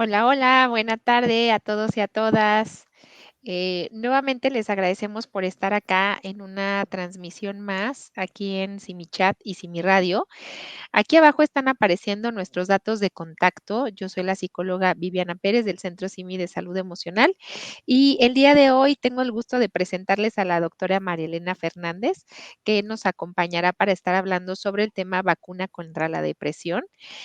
Hola, hola, buena tarde a todos y a todas. Nuevamente les agradecemos por estar acá en una transmisión más aquí en Simichat y Simiradio. Aquí abajo están apareciendo nuestros datos de contacto. Yo soy la psicóloga Viviana Pérez del Centro Simi de Salud Emocional y el día de hoy tengo el gusto de presentarles a la doctora María Elena Fernández, que nos acompañará para estar hablando sobre el tema vacuna contra la depresión.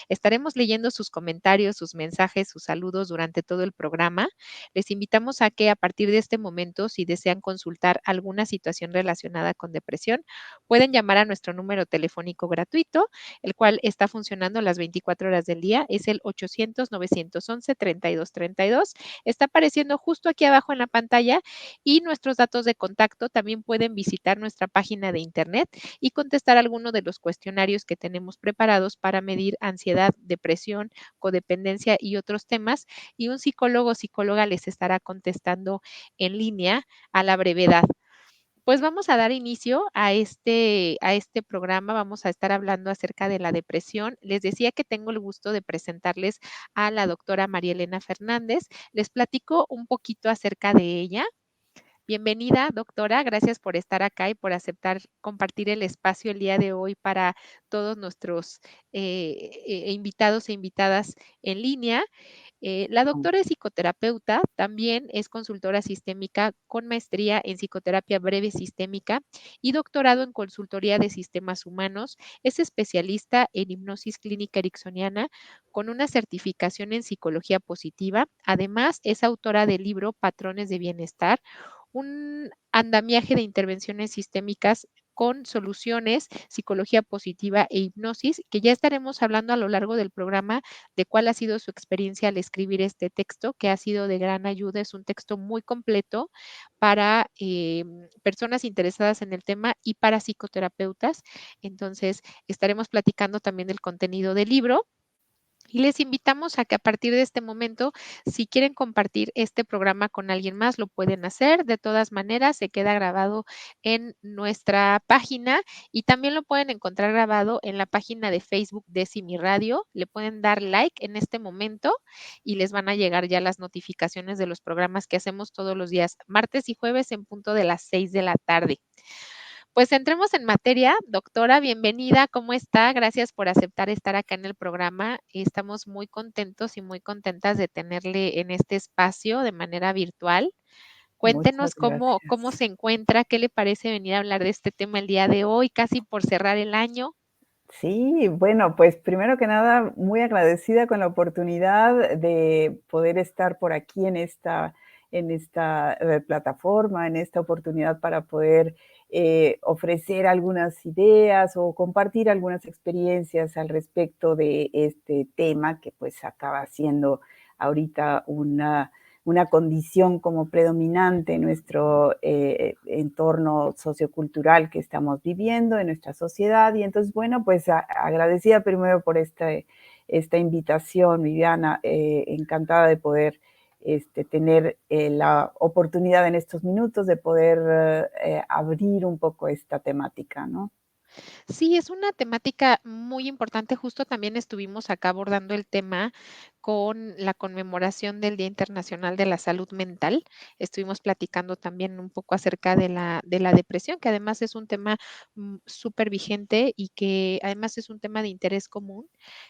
Estaremos leyendo sus comentarios, sus mensajes, sus saludos durante todo el programa. Les invitamos a que a partir de este momento, si desean consultar alguna situación relacionada con depresión, pueden llamar a nuestro número telefónico gratuito, el cual está funcionando las 24 horas del día. Es el 800-911-3232. Está apareciendo justo aquí abajo en la pantalla y nuestros datos de contacto. También pueden visitar nuestra página de internet y contestar alguno de los cuestionarios que tenemos preparados para medir ansiedad, depresión, codependencia y otros temas. Y un psicólogo o psicóloga les estará contestando en línea a la brevedad. Pues vamos a dar inicio a este programa. Vamos a estar hablando acerca de la depresión. Les decía que tengo el gusto de presentarles a la doctora María Elena Fernández. Les platico un poquito acerca de ella. Bienvenida, doctora. Gracias por estar acá y por aceptar compartir el espacio el día de hoy para todos nuestros invitados e invitadas en línea. La doctora es psicoterapeuta, también es consultora sistémica con maestría en psicoterapia breve sistémica y doctorado en consultoría de sistemas humanos. Es especialista en hipnosis clínica ericksoniana con una certificación en psicología positiva. Además, es autora del libro Patrones de Bienestar, un andamiaje de intervenciones sistémicas con soluciones, psicología positiva e hipnosis, que ya estaremos hablando a lo largo del programa de cuál ha sido su experiencia al escribir este texto, que ha sido de gran ayuda. Es un texto muy completo para personas interesadas en el tema y para psicoterapeutas. Entonces, estaremos platicando también del contenido del libro. Y les invitamos a que a partir de este momento, si quieren compartir este programa con alguien más, lo pueden hacer. De todas maneras, se queda grabado en nuestra página y también lo pueden encontrar grabado en la página de Facebook de Simi Radio. Le pueden dar like en este momento y les van a llegar ya las notificaciones de los programas que hacemos todos los días, martes y jueves en punto de las 6 de la tarde. Pues entremos en materia. Doctora, bienvenida, ¿cómo está? Gracias por aceptar estar acá en el programa. Estamos muy contentos y muy contentas de tenerle en este espacio de manera virtual. Muchas Cuéntenos cómo gracias. se encuentra, qué le parece venir a hablar de este tema el día de hoy, casi por cerrar el año. Sí, bueno, pues primero que nada, muy agradecida con la oportunidad de poder estar por aquí en esta plataforma, en esta oportunidad para poder ofrecer algunas ideas o compartir algunas experiencias al respecto de este tema que pues acaba siendo ahorita una condición como predominante en nuestro entorno sociocultural que estamos viviendo, en nuestra sociedad. Y entonces, bueno, pues agradecida primero por esta invitación, Viviana, encantada de poder tener la oportunidad en estos minutos de poder abrir un poco esta temática, ¿no? Sí, es una temática muy importante. Justo también estuvimos acá abordando el tema con la conmemoración del Día Internacional de la Salud Mental. Estuvimos platicando también un poco acerca de la depresión, que además es un tema súper vigente y que además es un tema de interés común.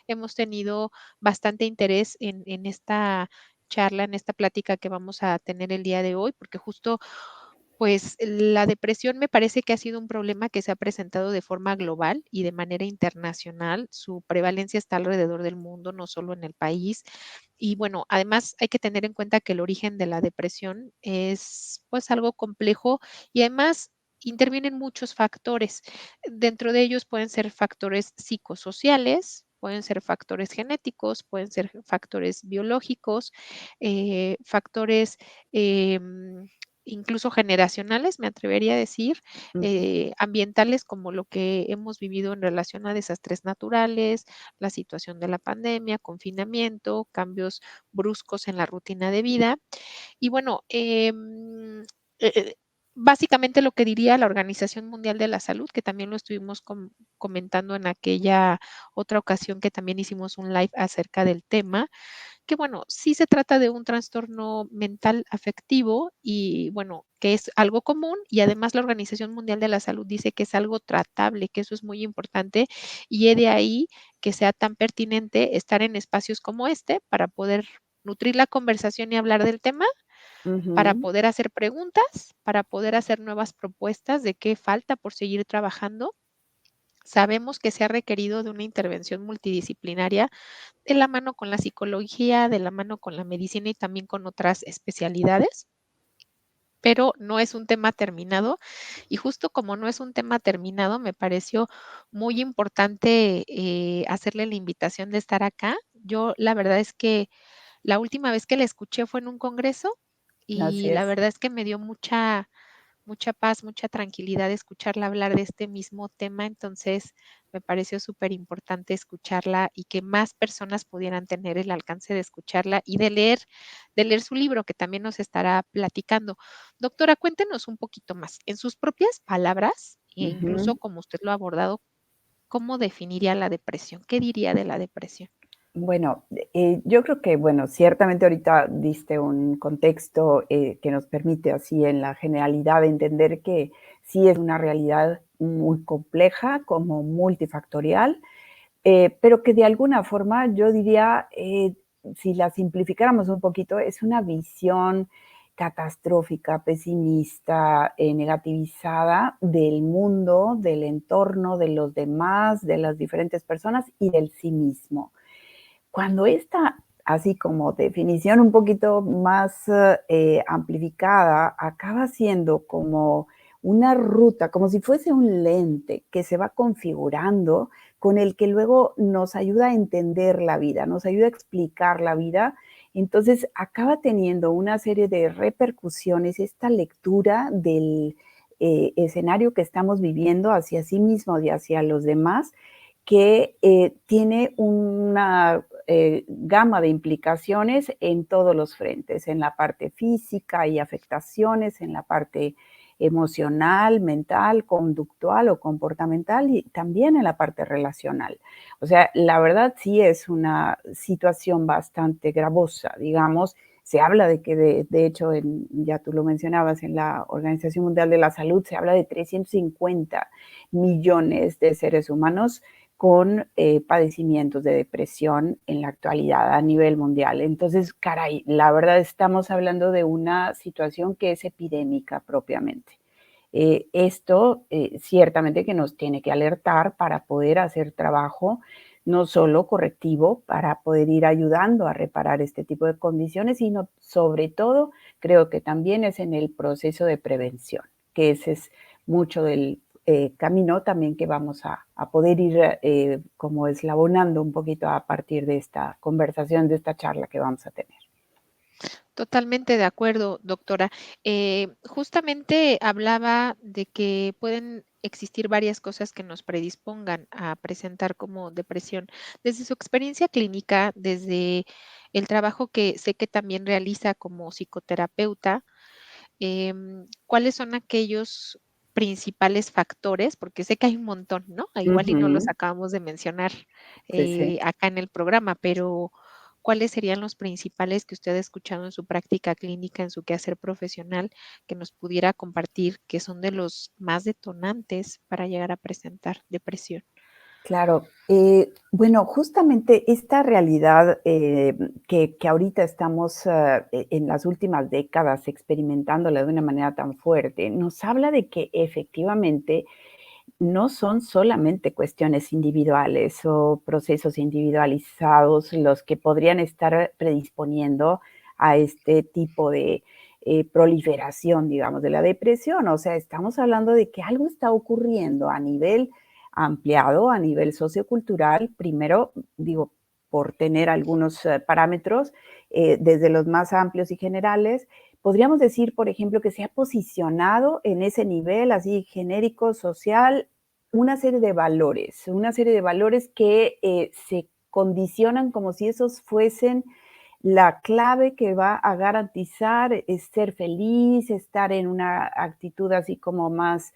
Hemos tenido bastante interés en esta charla, en esta plática que vamos a tener el día de hoy, porque justo pues la depresión me parece que ha sido un problema que se ha presentado de forma global y de manera internacional. Su prevalencia está alrededor del mundo, no solo en el país. Y bueno, además hay que tener en cuenta que el origen de la depresión es pues algo complejo y además intervienen muchos factores. Dentro de ellos pueden ser factores psicosociales, pueden ser factores genéticos, pueden ser factores biológicos, factores incluso generacionales, me atrevería a decir, Ujú. ambientales como lo que hemos vivido en relación a desastres naturales, la situación de la pandemia, confinamiento, cambios bruscos en la rutina de vida. Y bueno, básicamente lo que diría la Organización Mundial de la Salud, que también lo estuvimos comentando en aquella otra ocasión que también hicimos un live acerca del tema, que, bueno, sí se trata de un trastorno mental afectivo y, bueno, que es algo común y además la Organización Mundial de la Salud dice que es algo tratable, que eso es muy importante y he de ahí que sea tan pertinente estar en espacios como este para poder nutrir la conversación y hablar del tema, para Ujú, poder hacer preguntas, para poder hacer nuevas propuestas de qué falta por seguir trabajando. Sabemos que se ha requerido de una intervención multidisciplinaria de la mano con la psicología, de la mano con la medicina y también con otras especialidades, pero no es un tema terminado. Y justo como no es un tema terminado, me pareció muy importante hacerle la invitación de estar acá. Yo la verdad es que la última vez que la escuché fue en un congreso así y la es. verdad es que me dio mucha paz, mucha tranquilidad escucharla hablar de este mismo tema, entonces me pareció súper importante escucharla y que más personas pudieran tener el alcance de escucharla y de leer su libro, que también nos estará platicando. Doctora, cuéntenos un poquito más, en sus propias palabras, e incluso Ujú. como usted lo ha abordado, ¿cómo definiría la depresión? ¿Qué diría de la depresión? Bueno, yo creo que, bueno, ciertamente ahorita diste un contexto que nos permite así en la generalidad entender que sí es una realidad muy compleja, como multifactorial, pero que de alguna forma yo diría, si la simplificáramos un poquito, es una visión catastrófica, pesimista, negativizada del mundo, del entorno, de los demás, de las diferentes personas y del sí mismo. Cuando esta, así como definición un poquito más amplificada, acaba siendo como una ruta, como si fuese un lente que se va configurando, con el que luego nos ayuda a entender la vida, nos ayuda a explicar la vida. Entonces acaba teniendo una serie de repercusiones esta lectura del escenario que estamos viviendo hacia sí mismo y hacia los demás, que tiene una gama de implicaciones en todos los frentes, en la parte física y afectaciones, en la parte emocional, mental, conductual o comportamental y también en la parte relacional. O sea, la verdad sí es una situación bastante gravosa, digamos. Se habla de que, de hecho, ya tú lo mencionabas, en la Organización Mundial de la Salud se habla de 350 millones de seres humanos con padecimientos de depresión en la actualidad a nivel mundial. Entonces, caray, la verdad estamos hablando de una situación que es epidémica propiamente. Esto ciertamente que nos tiene que alertar para poder hacer trabajo no solo correctivo, para poder ir ayudando a reparar este tipo de condiciones, sino sobre todo creo que también es en el proceso de prevención, que ese es mucho del camino también que vamos a poder ir como eslabonando un poquito a partir de esta conversación, de esta charla que vamos a tener. Totalmente de acuerdo, doctora. Justamente hablaba de que pueden existir varias cosas que nos predispongan a presentar como depresión. Desde su experiencia clínica, desde el trabajo que sé que también realiza como psicoterapeuta, ¿cuáles son aquellos principales factores? Porque sé que hay un montón, ¿no? Igual y no los Ujú, acabamos de mencionar sí, sí. acá en el programa, pero ¿cuáles serían los principales que usted ha escuchado en su práctica clínica, en su quehacer profesional, que nos pudiera compartir, que son de los más detonantes para llegar a presentar depresión? Claro, bueno, justamente esta realidad que ahorita estamos en las últimas décadas experimentándola de una manera tan fuerte, nos habla de que efectivamente no son solamente cuestiones individuales o procesos individualizados los que podrían estar predisponiendo a este tipo de proliferación, digamos, de la depresión. O sea, estamos hablando de que algo está ocurriendo a nivel ampliado, a nivel sociocultural, primero, digo, por tener algunos parámetros, desde los más amplios y generales, podríamos decir, por ejemplo, que se ha posicionado en ese nivel así genérico, social, una serie de valores que se condicionan como si esos fuesen la clave que va a garantizar ser feliz, estar en una actitud así como más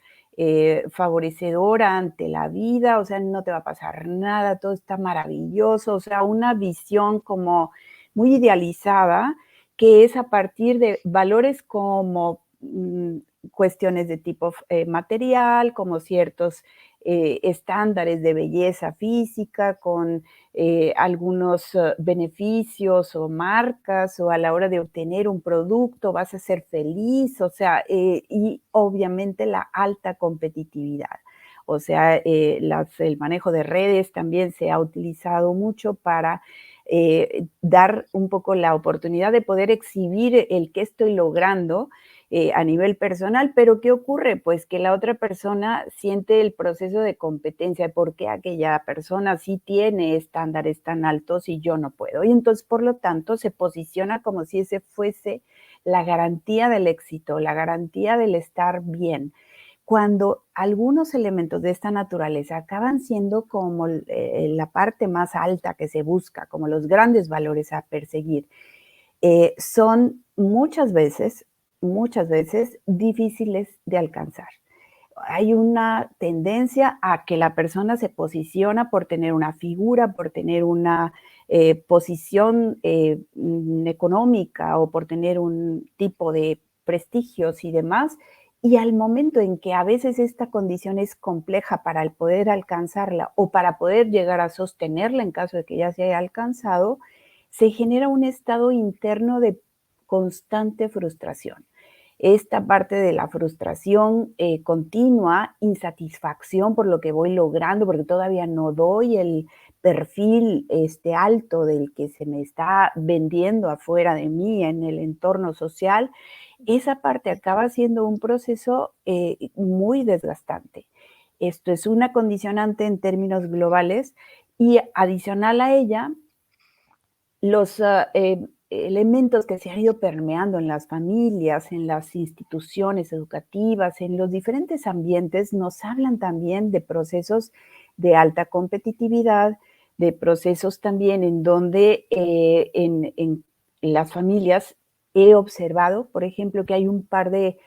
favorecedora ante la vida, o sea, no te va a pasar nada, todo está maravilloso, o sea, una visión como muy idealizada, que es a partir de valores como cuestiones de tipo material, como ciertos estándares de belleza física, con algunos beneficios o marcas, o a la hora de obtener un producto vas a ser feliz, o sea, y obviamente la alta competitividad. O sea, el manejo de redes también se ha utilizado mucho para dar un poco la oportunidad de poder exhibir el qué estoy logrando a nivel personal, pero ¿qué ocurre? Pues que la otra persona siente el proceso de competencia, ¿por qué aquella persona sí tiene estándares tan altos y yo no puedo? Y entonces, por lo tanto, se posiciona como si ese fuese la garantía del éxito, la garantía del estar bien, cuando algunos elementos de esta naturaleza acaban siendo como la parte más alta que se busca, como los grandes valores a perseguir, son muchas veces difíciles de alcanzar. Hay una tendencia a que la persona se posiciona por tener una figura, por tener una posición económica o por tener un tipo de prestigios y demás. Y al momento en que a veces esta condición es compleja para el poder alcanzarla o para poder llegar a sostenerla en caso de que ya se haya alcanzado, se genera un estado interno de constante frustración. Esta parte de la frustración continua, insatisfacción por lo que voy logrando, porque todavía no doy el perfil alto del que se me está vendiendo afuera de mí en el entorno social, esa parte acaba siendo un proceso muy desgastante. Esto es una condicionante en términos globales y adicional a ella, los elementos que se han ido permeando en las familias, en las instituciones educativas, en los diferentes ambientes, nos hablan también de procesos de alta competitividad, de procesos también en donde en las familias he observado, por ejemplo, que hay un par de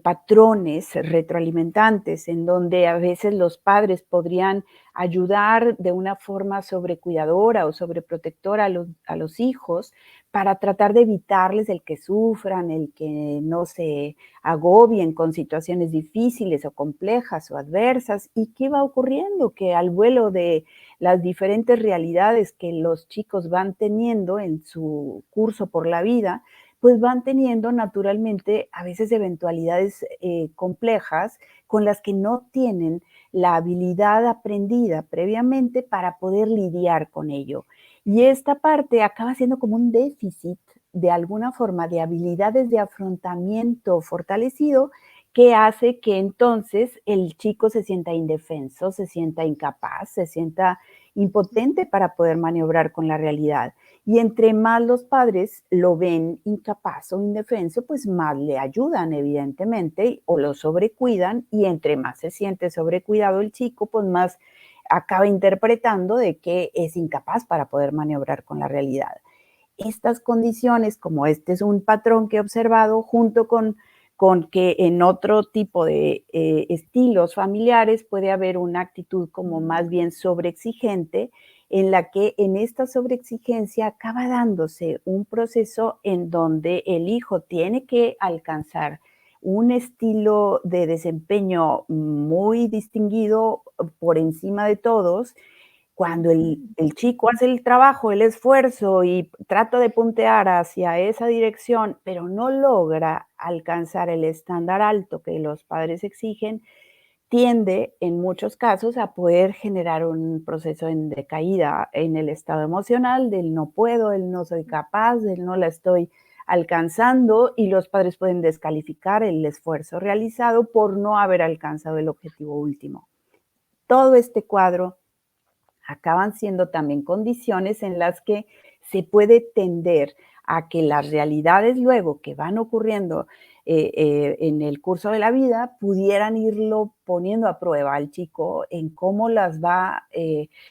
patrones retroalimentantes en donde a veces los padres podrían ayudar de una forma sobrecuidadora o sobreprotectora a los hijos para tratar de evitarles el que sufran, el que no se agobien con situaciones difíciles o complejas o adversas. ¿Y qué va ocurriendo? Que al vuelo de las diferentes realidades que los chicos van teniendo en su curso por la vida, pues van teniendo naturalmente a veces eventualidades complejas con las que no tienen la habilidad aprendida previamente para poder lidiar con ello. Y esta parte acaba siendo como un déficit de alguna forma de habilidades de afrontamiento fortalecido que hace que entonces el chico se sienta indefenso, se sienta incapaz, se sienta impotente para poder maniobrar con la realidad. Y entre más los padres lo ven incapaz o indefenso, pues más le ayudan, evidentemente, o lo sobrecuidan, y entre más se siente sobrecuidado el chico, pues más acaba interpretando de que es incapaz para poder maniobrar con la realidad. Estas condiciones, como este es un patrón que he observado, junto con que en otro tipo de estilos familiares puede haber una actitud como más bien sobreexigente, en la que en esta sobreexigencia acaba dándose un proceso en donde el hijo tiene que alcanzar un estilo de desempeño muy distinguido por encima de todos. Cuando el chico hace el trabajo, el esfuerzo y trata de puntear hacia esa dirección, pero no logra alcanzar el estándar alto que los padres exigen, tiende en muchos casos a poder generar un proceso en decaída en el estado emocional del no puedo, del no soy capaz, del no la estoy alcanzando, y los padres pueden descalificar el esfuerzo realizado por no haber alcanzado el objetivo último. Todo este cuadro acaban siendo también condiciones en las que se puede tender a que las realidades luego que van ocurriendo en el curso de la vida pudieran irlo poniendo a prueba al chico en cómo las va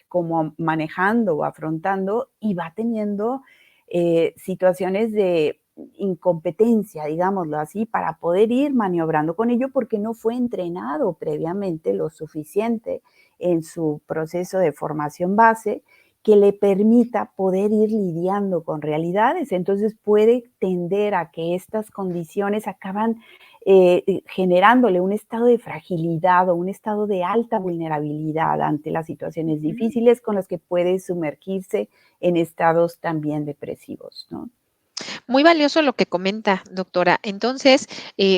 como manejando o afrontando, y va teniendo situaciones de incompetencia, digámoslo así, para poder ir maniobrando con ello porque no fue entrenado previamente lo suficiente en su proceso de formación base, que le permita poder ir lidiando con realidades. Entonces puede tender a que estas condiciones acaban generándole un estado de fragilidad o un estado de alta vulnerabilidad ante las situaciones Ujú. difíciles con las que puede sumergirse en estados también depresivos, ¿no? Muy valioso lo que comenta, doctora. Entonces,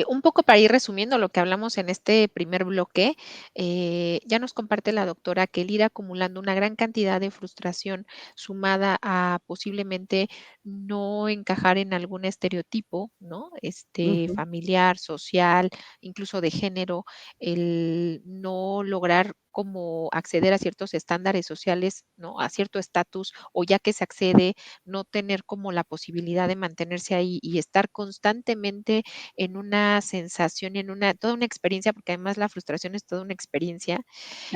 un poco para ir resumiendo lo que hablamos en este primer bloque, ya nos comparte la doctora que el ir acumulando una gran cantidad de frustración sumada a posiblemente no encajar en algún estereotipo, ¿no? Ujú, Familiar, social, incluso de género, el no lograr como acceder a ciertos estándares sociales, ¿no? A cierto estatus, o ya que se accede, no tener como la posibilidad de mantenerse ahí y estar constantemente en una sensación y en toda una experiencia, porque además la frustración es toda una experiencia,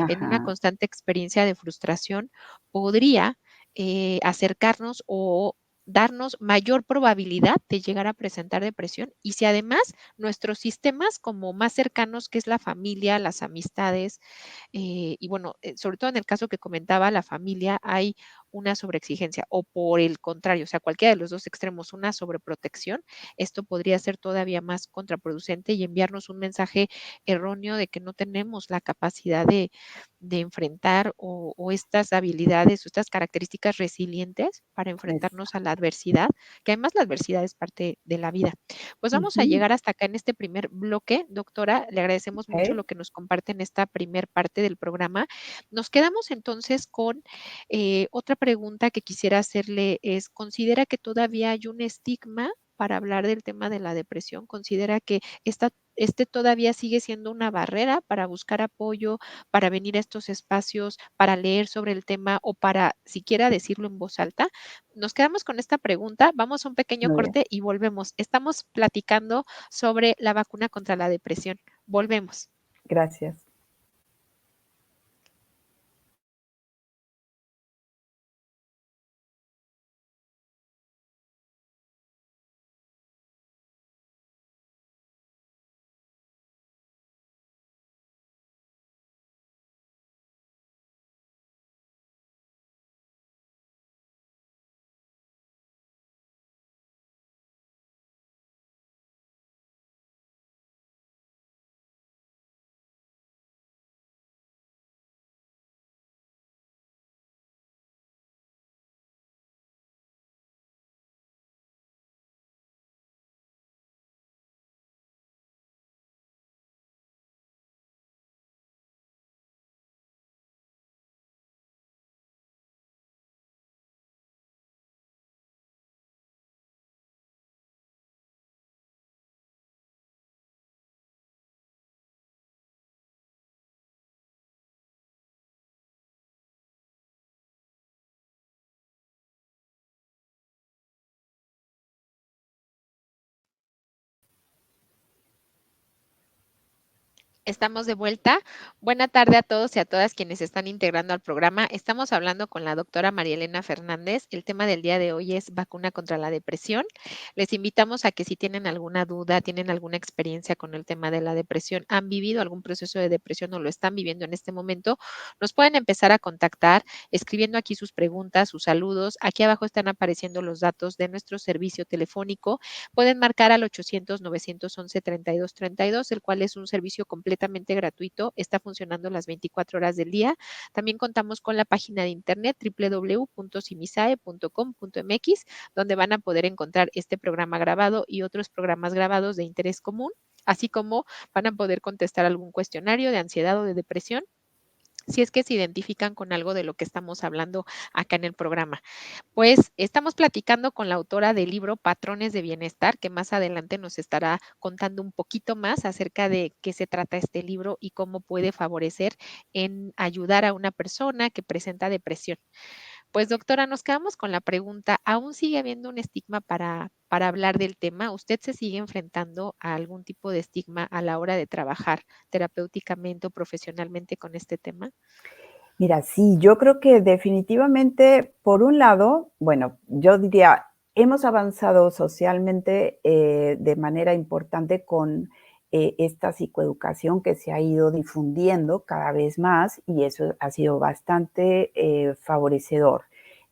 en una ajá, constante experiencia de frustración, podría acercarnos o darnos mayor probabilidad de llegar a presentar depresión. Y si además nuestros sistemas como más cercanos, que es la familia, las amistades, y bueno, sobre todo en el caso que comentaba, la familia, hay una sobreexigencia o por el contrario, o sea, cualquiera de los dos extremos, una sobreprotección, esto podría ser todavía más contraproducente y enviarnos un mensaje erróneo de que no tenemos la capacidad de enfrentar o estas habilidades o estas características resilientes para enfrentarnos a la exacto. adversidad, que además la adversidad es parte de la vida. Pues vamos a Ujú, llegar hasta acá en este primer bloque, doctora. Le agradecemos mucho okey, lo que nos comparte en esta primer parte del programa. Nos quedamos entonces con otra pregunta que quisiera hacerle es, ¿considera que todavía hay un estigma para hablar del tema de la depresión? ¿Considera que este todavía sigue siendo una barrera para buscar apoyo, para venir a estos espacios, para leer sobre el tema o para siquiera decirlo en voz alta? Nos quedamos con esta pregunta, vamos a un pequeño muy bien, corte y volvemos. Estamos platicando sobre la vacuna contra la depresión. Volvemos. gracias. Estamos de vuelta. Buena tarde a todos y a todas quienes se están integrando al programa. Estamos hablando con la doctora María Elena Fernández. El tema del día de hoy es vacuna contra la depresión. Les invitamos a que si tienen alguna duda, tienen alguna experiencia con el tema de la depresión, han vivido algún proceso de depresión o lo están viviendo en este momento, nos pueden empezar a contactar escribiendo aquí sus preguntas, sus saludos. Aquí abajo están apareciendo los datos de nuestro servicio telefónico. Pueden marcar al 800-911-3232, el cual es un servicio completamente gratuito, está funcionando las 24 horas del día. También contamos con la página de internet www.simisae.com.mx, donde van a poder encontrar este programa grabado y otros programas grabados de interés común, así como van a poder contestar algún cuestionario de ansiedad o de depresión si es que se identifican con algo de lo que estamos hablando acá en el programa. Pues estamos platicando con la autora del libro Patrones de Bienestar, que más adelante nos estará contando un poquito más acerca de qué se trata este libro y cómo puede favorecer en ayudar a una persona que presenta depresión. Pues doctora, nos quedamos con la pregunta, ¿aún sigue habiendo un estigma para hablar del tema? ¿Usted se sigue enfrentando a algún tipo de estigma a la hora de trabajar terapéuticamente o profesionalmente con este tema? Mira, sí, yo creo que definitivamente, por un lado, bueno, yo diría, hemos avanzado socialmente de manera importante con esta psicoeducación que se ha ido difundiendo cada vez más y eso ha sido bastante favorecedor.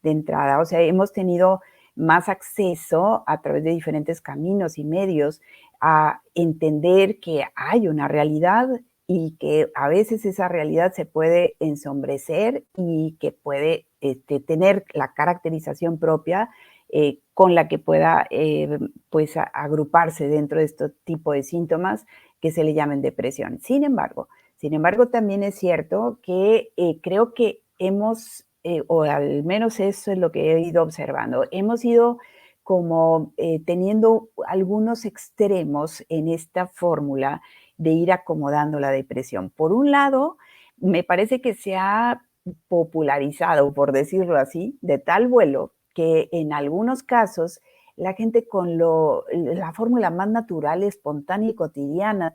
de entrada. O sea, hemos tenido más acceso a través de diferentes caminos y medios a entender que hay una realidad y que a veces esa realidad se puede ensombrecer y que puede tener la caracterización propia con la que pueda pues agruparse dentro de este tipo de síntomas que se le llaman depresión. Sin embargo, también es cierto que creo que hemos, o al menos eso es lo que he ido observando, hemos ido como teniendo algunos extremos en esta fórmula de ir acomodando la depresión. Por un lado, me parece que se ha popularizado, por decirlo así, de tal vuelo que en algunos casos la gente con la fórmula más natural, espontánea y cotidiana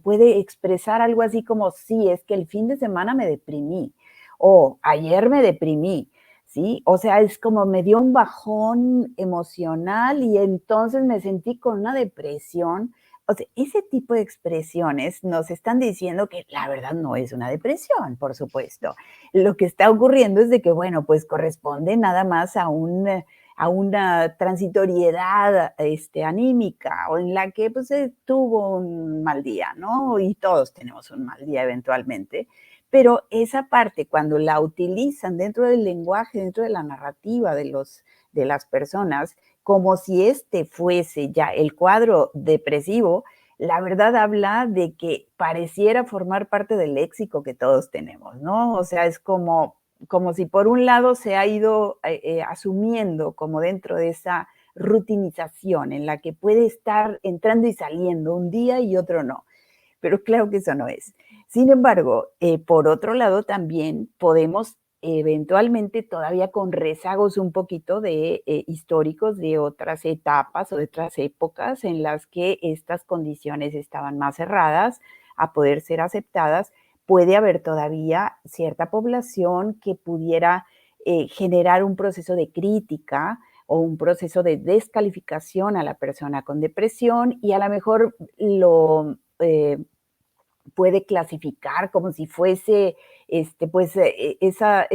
puede expresar algo así como, sí, es que el fin de semana me deprimí o ayer me deprimí, ¿sí? O sea, es como me dio un bajón emocional y entonces me sentí con una depresión. O sea, ese tipo de expresiones nos están diciendo que la verdad no es una depresión, por supuesto. Lo que está ocurriendo es de que, bueno, pues corresponde nada más a una transitoriedad anímica o en la que pues tuvo un mal día, ¿no? Y todos tenemos un mal día eventualmente. Pero esa parte, cuando la utilizan dentro del lenguaje, dentro de la narrativa de las personas, como si este fuese ya el cuadro depresivo, la verdad habla de que pareciera formar parte del léxico que todos tenemos, ¿no? O sea, es como si por un lado se ha ido asumiendo como dentro de esa rutinización en la que puede estar entrando y saliendo un día y otro no. Pero claro que eso no es. Sin embargo, por otro lado, también podemos eventualmente todavía con rezagos un poquito de históricos de otras etapas o de otras épocas en las que estas condiciones estaban más cerradas a poder ser aceptadas, puede haber todavía cierta población que pudiera generar un proceso de crítica o un proceso de descalificación a la persona con depresión y a lo mejor lo puede clasificar como si fuese pues esa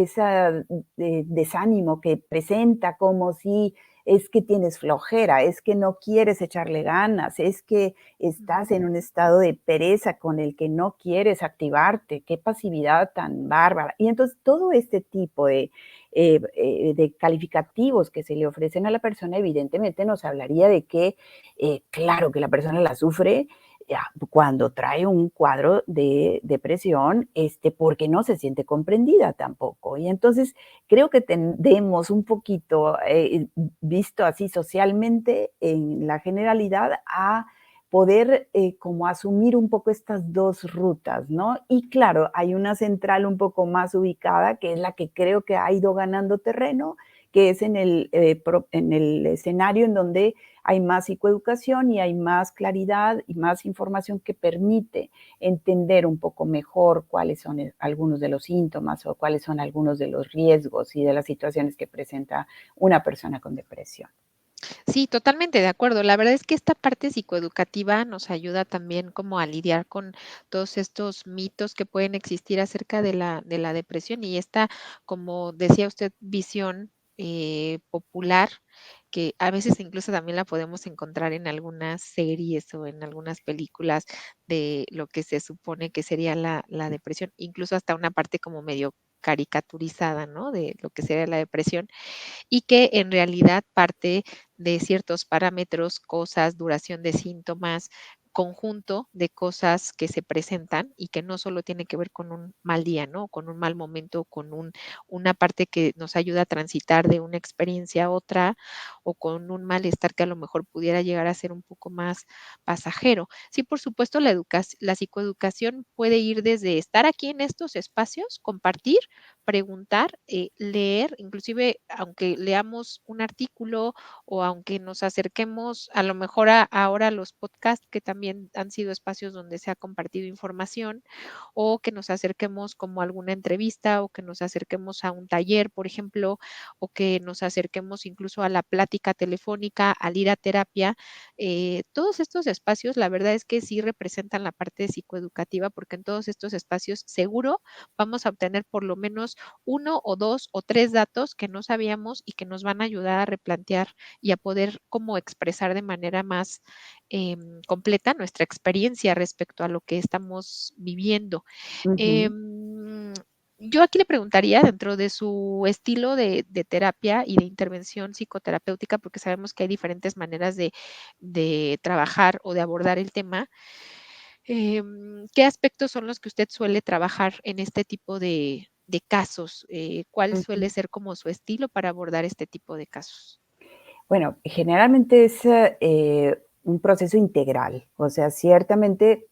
desánimo que presenta como si es que tienes flojera, es que no quieres echarle ganas, es que estás en un estado de pereza con el que no quieres activarte, qué pasividad tan bárbara. Y entonces todo este tipo de calificativos que se le ofrecen a la persona evidentemente nos hablaría de que, claro, que la persona la sufre cuando trae un cuadro de depresión, porque no se siente comprendida tampoco. Y entonces creo que tendemos un poquito, visto así socialmente, en la generalidad, a poder como asumir un poco estas dos rutas, ¿no? Y claro, hay una central un poco más ubicada, que es la que creo que ha ido ganando terreno, que es en el escenario en donde hay más psicoeducación y hay más claridad y más información que permite entender un poco mejor cuáles son algunos de los síntomas o cuáles son algunos de los riesgos y de las situaciones que presenta una persona con depresión. Sí, totalmente de acuerdo. La verdad es que esta parte psicoeducativa nos ayuda también como a lidiar con todos estos mitos que pueden existir acerca de la depresión y esta, como decía usted, visión popular, que a veces incluso también la podemos encontrar en algunas series o en algunas películas de lo que se supone que sería la depresión, incluso hasta una parte como medio caricaturizada, ¿no? De lo que sería la depresión y que en realidad parte de ciertos parámetros, cosas, duración de síntomas, conjunto de cosas que se presentan y que no solo tiene que ver con un mal día, ¿no? Con un mal momento, con una parte que nos ayuda a transitar de una experiencia a otra o con un malestar que a lo mejor pudiera llegar a ser un poco más pasajero. Sí, por supuesto, la psicoeducación puede ir desde estar aquí en estos espacios, compartir, preguntar, leer, inclusive aunque leamos un artículo o aunque nos acerquemos a lo mejor ahora a los podcasts, que también han sido espacios donde se ha compartido información, o que nos acerquemos como a alguna entrevista o que nos acerquemos a un taller, por ejemplo, o que nos acerquemos incluso a la plática telefónica, al ir a terapia. Todos estos espacios, la verdad es que sí representan la parte psicoeducativa, porque en todos estos espacios seguro vamos a obtener por lo menos uno o 2 o 3 datos que no sabíamos y que nos van a ayudar a replantear y a poder como expresar de manera más completa nuestra experiencia respecto a lo que estamos viviendo. Ujú, Em, yo aquí le preguntaría, dentro de su estilo de terapia y de intervención psicoterapéutica, porque sabemos que hay diferentes maneras de trabajar o de abordar el tema, ¿qué aspectos son los que usted suele trabajar en este tipo de casos? ¿Cuál suele ujú. ser como su estilo para abordar este tipo de casos? Bueno, generalmente es un proceso integral, o sea, ciertamente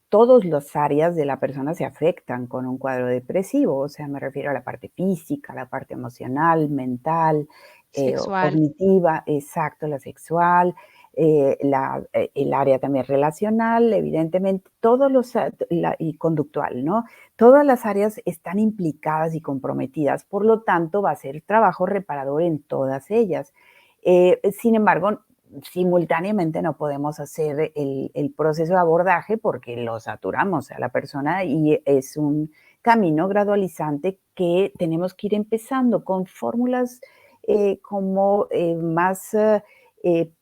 todas las áreas de la persona se afectan con un cuadro depresivo, o sea, me refiero a la parte física, la parte emocional, mental, o Sexual. cognitiva, exacto, la sexual, el área también relacional, evidentemente, y conductual, ¿no? Todas las áreas están implicadas y comprometidas, por lo tanto, va a ser trabajo reparador en todas ellas. Sin embargo, simultáneamente no podemos hacer el proceso de abordaje porque lo saturamos a la persona y es un camino gradualizante que tenemos que ir empezando con fórmulas como más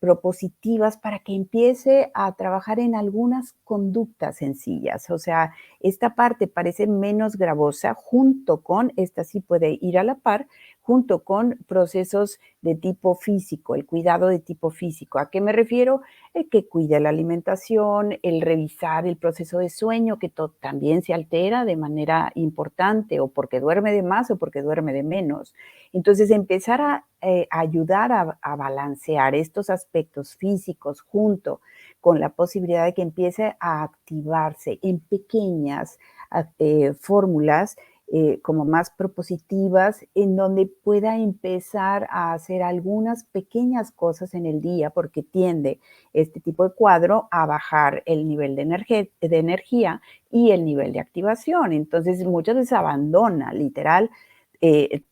propositivas para que empiece a trabajar en algunas conductas sencillas. O sea, esta parte parece menos gravosa junto con, esta sí puede ir a la par, junto con procesos de tipo físico, el cuidado de tipo físico. ¿A qué me refiero? El que cuida la alimentación, el revisar el proceso de sueño, que también se altera de manera importante, o porque duerme de más o porque duerme de menos. Entonces, empezar a ayudar a balancear estos aspectos físicos junto con la posibilidad de que empiece a activarse en pequeñas fórmulas como más propositivas, en donde pueda empezar a hacer algunas pequeñas cosas en el día, porque tiende este tipo de cuadro a bajar el nivel de energía y el nivel de activación. Entonces, muchas veces abandona literal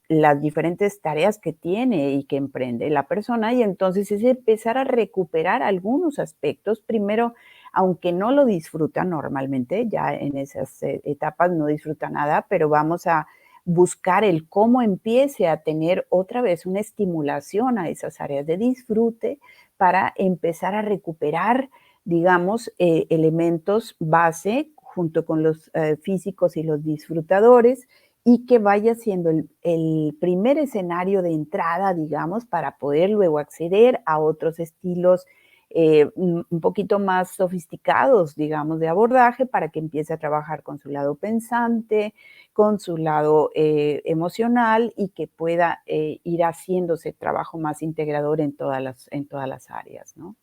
las diferentes tareas que tiene y que emprende la persona, y entonces es empezar a recuperar algunos aspectos. Primero, aunque no lo disfruta normalmente, ya en esas etapas no disfruta nada, pero vamos a buscar el cómo empiece a tener otra vez una estimulación a esas áreas de disfrute para empezar a recuperar, digamos, elementos base junto con los físicos y los disfrutadores, y que vaya siendo el primer escenario de entrada, digamos, para poder luego acceder a otros estilos un poquito más sofisticados, digamos, de abordaje, para que empiece a trabajar con su lado pensante, con su lado emocional, y que pueda ir haciéndose trabajo más integrador en todas las áreas, ¿no?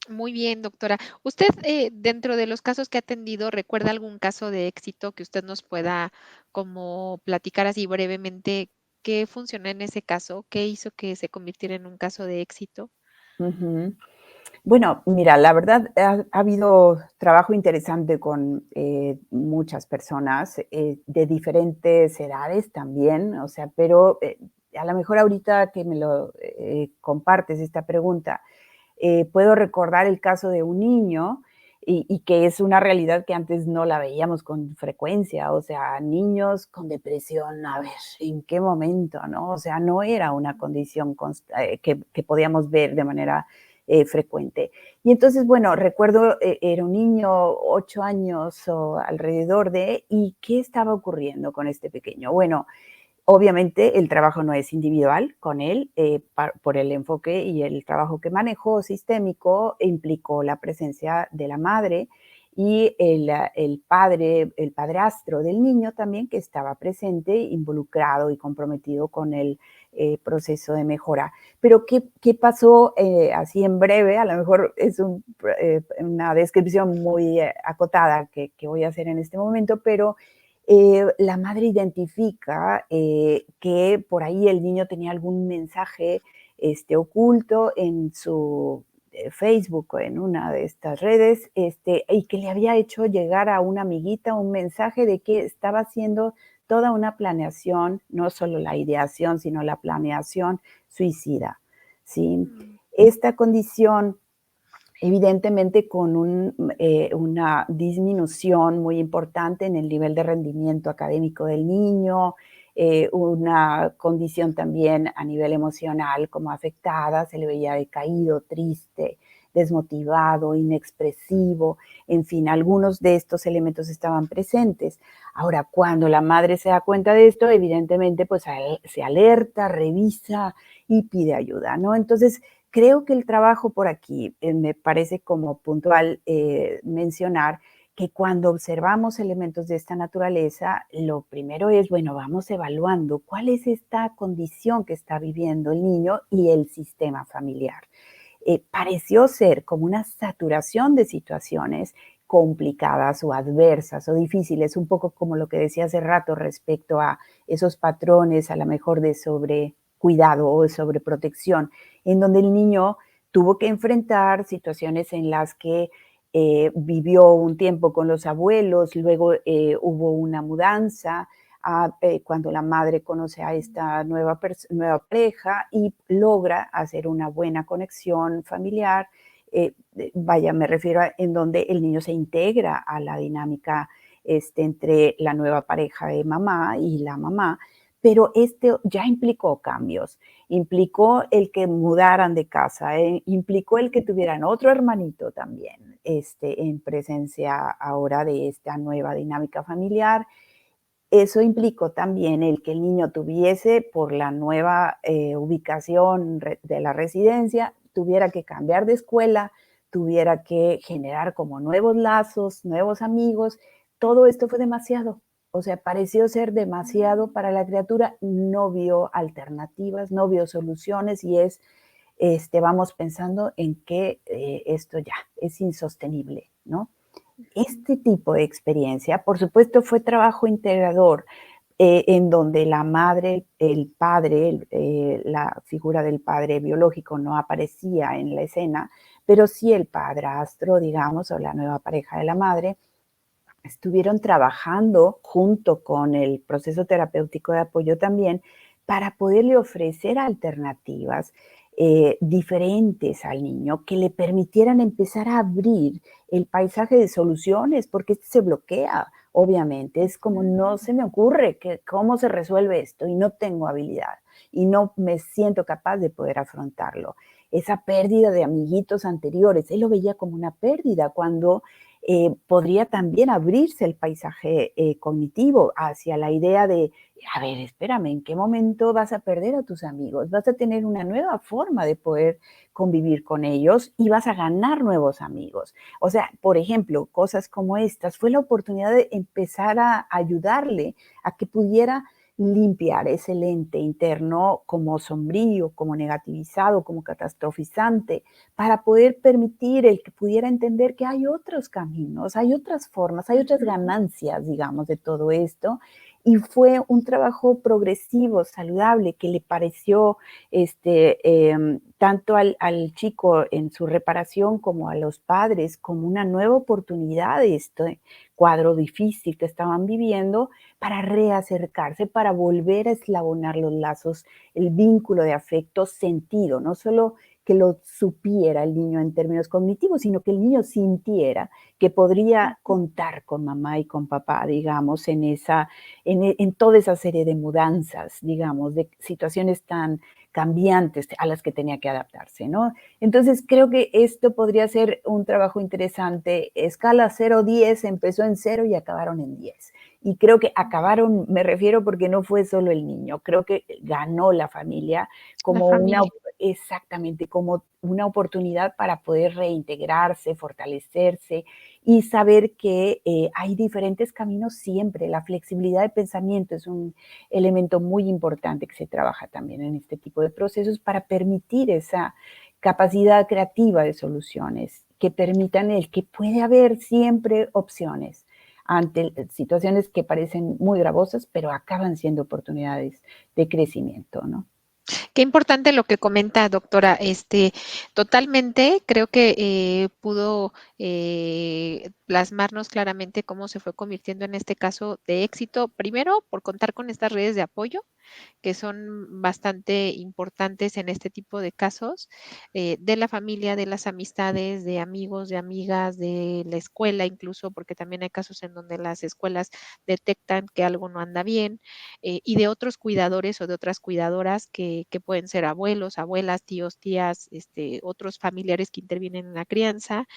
Muy bien, doctora. Usted, dentro de los casos que ha atendido, ¿recuerda algún caso de éxito que usted nos pueda como platicar así brevemente qué funcionó en ese caso? ¿Qué hizo que se convirtiera en un caso de éxito? Ujú. Bueno, mira, la verdad ha habido trabajo interesante con muchas personas de diferentes edades también, o sea, pero a lo mejor ahorita que me lo compartes esta pregunta, puedo recordar el caso de un niño y que es una realidad que antes no la veíamos con frecuencia, o sea, niños con depresión, a ver, ¿en qué momento, no? O sea, no era una condición que podíamos ver de manera frecuente. Y entonces, bueno, recuerdo, era un niño, 8 años o alrededor de, ¿y qué estaba ocurriendo con este pequeño? Bueno, obviamente el trabajo no es individual con él, por el enfoque y el trabajo que manejó sistémico implicó la presencia de la madre y el padrastro del niño también, que estaba presente, involucrado y comprometido con el proceso de mejora. Pero ¿qué pasó así en breve? A lo mejor es una descripción muy acotada que voy a hacer en este momento, pero la madre identifica que por ahí el niño tenía algún mensaje oculto en su Facebook o en una de estas redes, y que le había hecho llegar a una amiguita un mensaje de que estaba haciendo toda una planeación, no solo la ideación, sino la planeación suicida, ¿sí? Mm, Esta condición, evidentemente, con una disminución muy importante en el nivel de rendimiento académico del niño, una condición también a nivel emocional como afectada, se le veía decaído, triste, desmotivado, inexpresivo, en fin, algunos de estos elementos estaban presentes. Ahora, cuando la madre se da cuenta de esto, evidentemente, pues se alerta, revisa y pide ayuda, ¿no? Entonces, creo que el trabajo por aquí me parece como puntual mencionar que cuando observamos elementos de esta naturaleza, lo primero es, bueno, vamos evaluando cuál es esta condición que está viviendo el niño y el sistema familiar. Pareció ser como una saturación de situaciones complicadas o adversas o difíciles, un poco como lo que decía hace rato respecto a esos patrones a lo mejor de sobrecuidado o de sobreprotección, en donde el niño tuvo que enfrentar situaciones en las que vivió un tiempo con los abuelos, luego hubo una mudanza, cuando la madre conoce a esta nueva pareja y logra hacer una buena conexión familiar. Vaya, me refiero a en donde el niño se integra a la dinámica entre la nueva pareja de mamá y la mamá, pero ya implicó cambios, implicó el que mudaran de casa, implicó el que tuvieran otro hermanito también, en presencia ahora de esta nueva dinámica familiar. Eso implicó también el que el niño tuviese, por la nueva ubicación de la residencia, tuviera que cambiar de escuela, tuviera que generar como nuevos lazos, nuevos amigos. Todo esto fue demasiado. O sea, pareció ser demasiado para la criatura. No vio alternativas, no vio soluciones y vamos pensando en que esto ya es insostenible, ¿no? Este tipo de experiencia, por supuesto, fue trabajo integrador, en donde la madre, el padre, la figura del padre biológico no aparecía en la escena, pero sí el padrastro, digamos, o la nueva pareja de la madre, estuvieron trabajando junto con el proceso terapéutico de apoyo también para poderle ofrecer alternativas diferentes al niño que le permitieran empezar a abrir el paisaje de soluciones, porque este se bloquea, obviamente. Es como no se me ocurre cómo se resuelve esto y no tengo habilidad y no me siento capaz de poder afrontarlo. Esa pérdida de amiguitos anteriores, él lo veía como una pérdida cuando podría también abrirse el paisaje cognitivo hacia la idea de, a ver, espérame, ¿en qué momento vas a perder a tus amigos? Vas a tener una nueva forma de poder convivir con ellos y vas a ganar nuevos amigos. O sea, por ejemplo, cosas como estas, fue la oportunidad de empezar a ayudarle a que pudiera limpiar ese lente interno como sombrío, como negativizado, como catastrofizante, para poder permitir el que pudiera entender que hay otros caminos, hay otras formas, hay otras ganancias, digamos, de todo esto. Y fue un trabajo progresivo, saludable, que le pareció tanto al chico en su reparación como a los padres como una nueva oportunidad de este cuadro difícil que estaban viviendo para reacercarse, para volver a eslabonar los lazos, el vínculo de afecto sentido, no solo que lo supiera el niño en términos cognitivos, sino que el niño sintiera que podría contar con mamá y con papá, digamos, en toda esa serie de mudanzas, digamos, de situaciones tan cambiantes a las que tenía que adaptarse, ¿no? Entonces, creo que esto podría ser un trabajo interesante. Escala 0-10, empezó en 0 y acabaron en 10. Y creo que acabaron, me refiero porque no fue solo el niño, creo que ganó la familia La como familia. exactamente, como una oportunidad para poder reintegrarse, fortalecerse y saber que hay diferentes caminos siempre. La flexibilidad de pensamiento es un elemento muy importante que se trabaja también en este tipo de procesos para permitir esa capacidad creativa de soluciones que permitan el que puede haber siempre opciones ante situaciones que parecen muy gravosas, pero acaban siendo oportunidades de crecimiento, ¿no? Qué importante lo que comenta, doctora. Totalmente creo que pudo plasmarnos claramente cómo se fue convirtiendo en este caso de éxito, primero por contar con estas redes de apoyo que son bastante importantes en este tipo de casos, de la familia, de las amistades, de amigos, de amigas, de la escuela incluso, porque también hay casos en donde las escuelas detectan que algo no anda bien, y de otros cuidadores o de otras cuidadoras que pueden ser abuelos, abuelas, tíos, tías, otros familiares que intervienen en la crianza.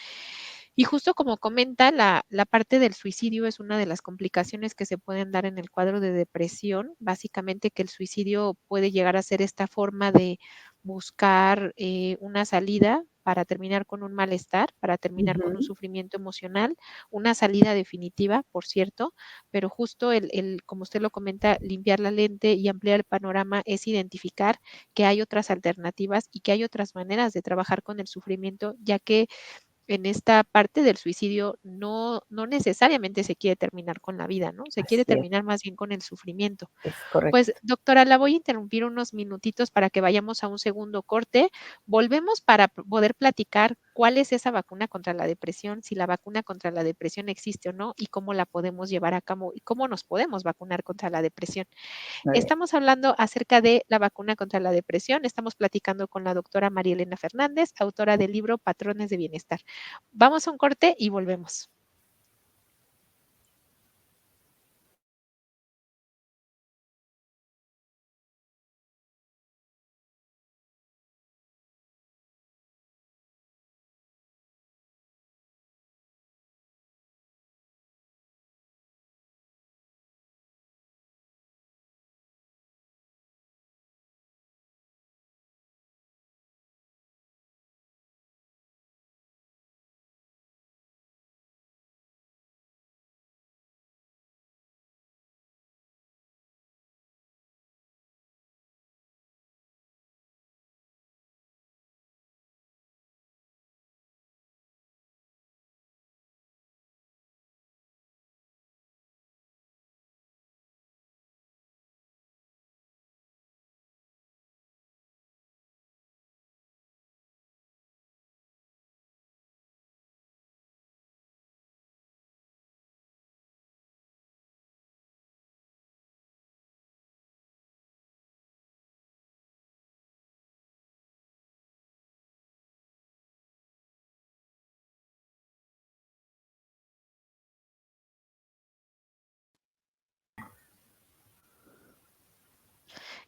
Y justo como comenta, la parte del suicidio es una de las complicaciones que se pueden dar en el cuadro de depresión. Básicamente que el suicidio puede llegar a ser esta forma de buscar una salida para terminar con un malestar, para terminar con un Ujú. sufrimiento emocional, una salida definitiva, por cierto, pero justo como usted lo comenta, limpiar la lente y ampliar el panorama es identificar que hay otras alternativas y que hay otras maneras de trabajar con el sufrimiento, ya que en esta parte del suicidio no necesariamente se quiere terminar con la vida, ¿no? Se quiere Así terminar más bien con el sufrimiento. es Pues, correcto. doctora, la voy a interrumpir unos minutitos para que vayamos a un segundo corte. Volvemos para poder platicar cuál es esa vacuna contra la depresión, si la vacuna contra la depresión existe o no, y cómo la podemos llevar a cabo, y cómo nos podemos vacunar contra la depresión. Muy bien. Estamos hablando acerca de la vacuna contra la depresión. Estamos platicando con la doctora María Elena Fernández, autora del libro Patrones de Bienestar. Vamos a un corte y volvemos.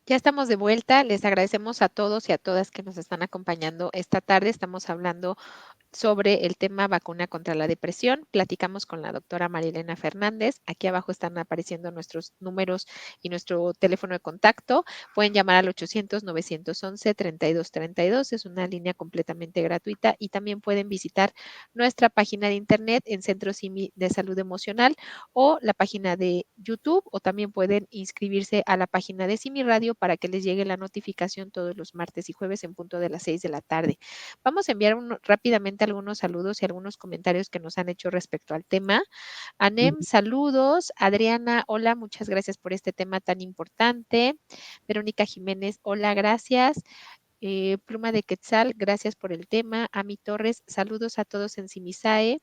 Ya estamos de vuelta. Les agradecemos a todos y a todas que nos están acompañando esta tarde. Estamos hablando sobre el tema vacuna contra la depresión. Platicamos con la doctora Marilena Fernández. Aquí abajo están apareciendo nuestros números y nuestro teléfono de contacto. Pueden llamar al 800-911-3232. Es una línea completamente gratuita y también pueden visitar nuestra página de internet en Centro CIMI de Salud Emocional o la página de YouTube, o también pueden inscribirse a la página de CIMI Radio para que les llegue la notificación todos los martes y jueves en punto de las 6 de la tarde. Vamos a enviar rápidamente algunos saludos y algunos comentarios que nos han hecho respecto al tema. Anem, Ujú. saludos. Adriana, hola, muchas gracias por este tema tan importante. Verónica Jiménez, hola, gracias. Pluma de Quetzal, gracias por el tema. Ami Torres, saludos a todos en Simisae.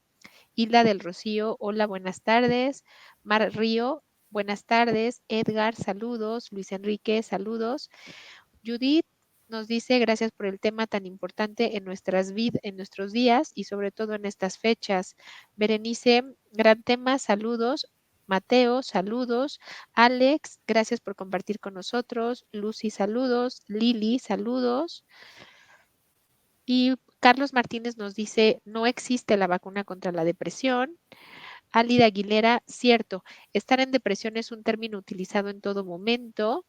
Hilda del Rocío, hola, buenas tardes. Mar Río, buenas tardes. Edgar, saludos. Luis Enrique, saludos. Judith nos dice, gracias por el tema tan importante en en nuestros días y sobre todo en estas fechas. Berenice, gran tema, saludos. Mateo, saludos. Alex, gracias por compartir con nosotros. Lucy, saludos. Lili, saludos. Y Carlos Martínez nos dice, no existe la vacuna contra la depresión. Álida Aguilera, cierto, estar en depresión es un término utilizado en todo momento.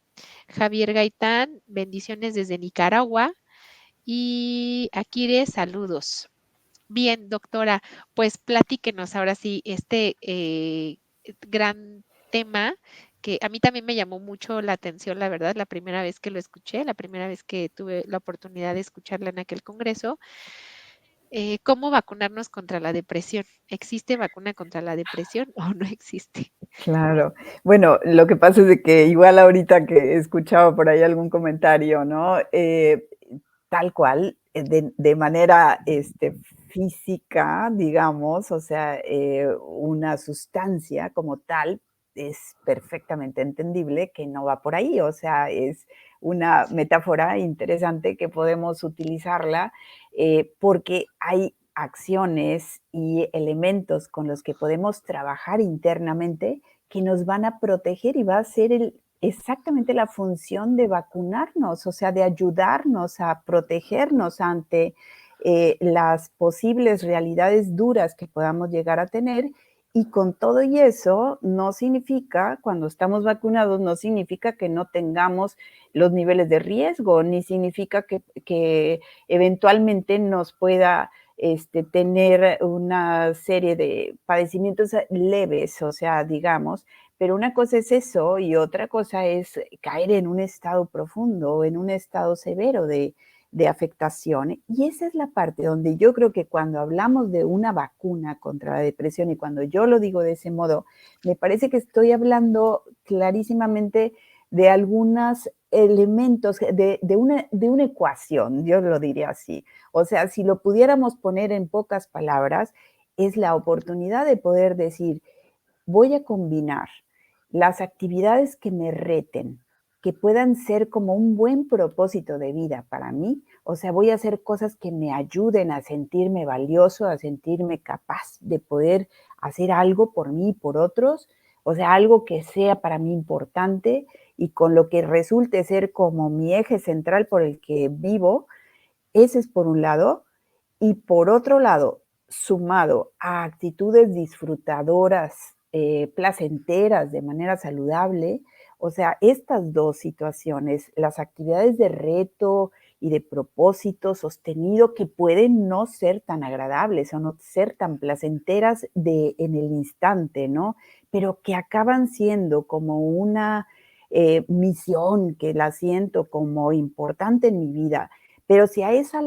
Javier Gaitán, bendiciones desde Nicaragua. Y Akire, saludos. Bien, doctora, pues platíquenos ahora sí gran tema que a mí también me llamó mucho la atención, la verdad, la primera vez que lo escuché, la primera vez que tuve la oportunidad de escucharla en aquel congreso. ¿Cómo vacunarnos contra la depresión? ¿Existe vacuna contra la depresión o no existe? Claro. Bueno, lo que pasa es de que igual ahorita que escuchaba por ahí algún comentario, ¿no? Tal cual, de manera física, digamos, o sea, una sustancia como tal, es perfectamente entendible que no va por ahí. O sea, es una metáfora interesante que podemos utilizarla porque hay acciones y elementos con los que podemos trabajar internamente que nos van a proteger y va a ser exactamente la función de vacunarnos, o sea, de ayudarnos a protegernos ante las posibles realidades duras que podamos llegar a tener. Y con todo y eso, no significa, cuando estamos vacunados, no significa que no tengamos los niveles de riesgo, ni significa que eventualmente nos pueda tener una serie de padecimientos leves, o sea, digamos, pero una cosa es eso y otra cosa es caer en un estado profundo, en un estado severo de afectación. Y esa es la parte donde yo creo que cuando hablamos de una vacuna contra la depresión y cuando yo lo digo de ese modo, me parece que estoy hablando clarísimamente de algunos elementos de una ecuación, yo lo diría así. O sea, si lo pudiéramos poner en pocas palabras, es la oportunidad de poder decir, voy a combinar las actividades que me reten, que puedan ser como un buen propósito de vida para mí. O sea, voy a hacer cosas que me ayuden a sentirme valioso, a sentirme capaz de poder hacer algo por mí y por otros. O sea, algo que sea para mí importante y con lo que resulte ser como mi eje central por el que vivo. Ese es por un lado. Y por otro lado, sumado a actitudes disfrutadoras, placenteras, de manera saludable, o sea, estas dos situaciones, las actividades de reto y de propósito sostenido que pueden no ser tan agradables o no ser tan placenteras en el instante, ¿no? Pero que acaban siendo como una misión que la siento como importante en mi vida, pero si a esa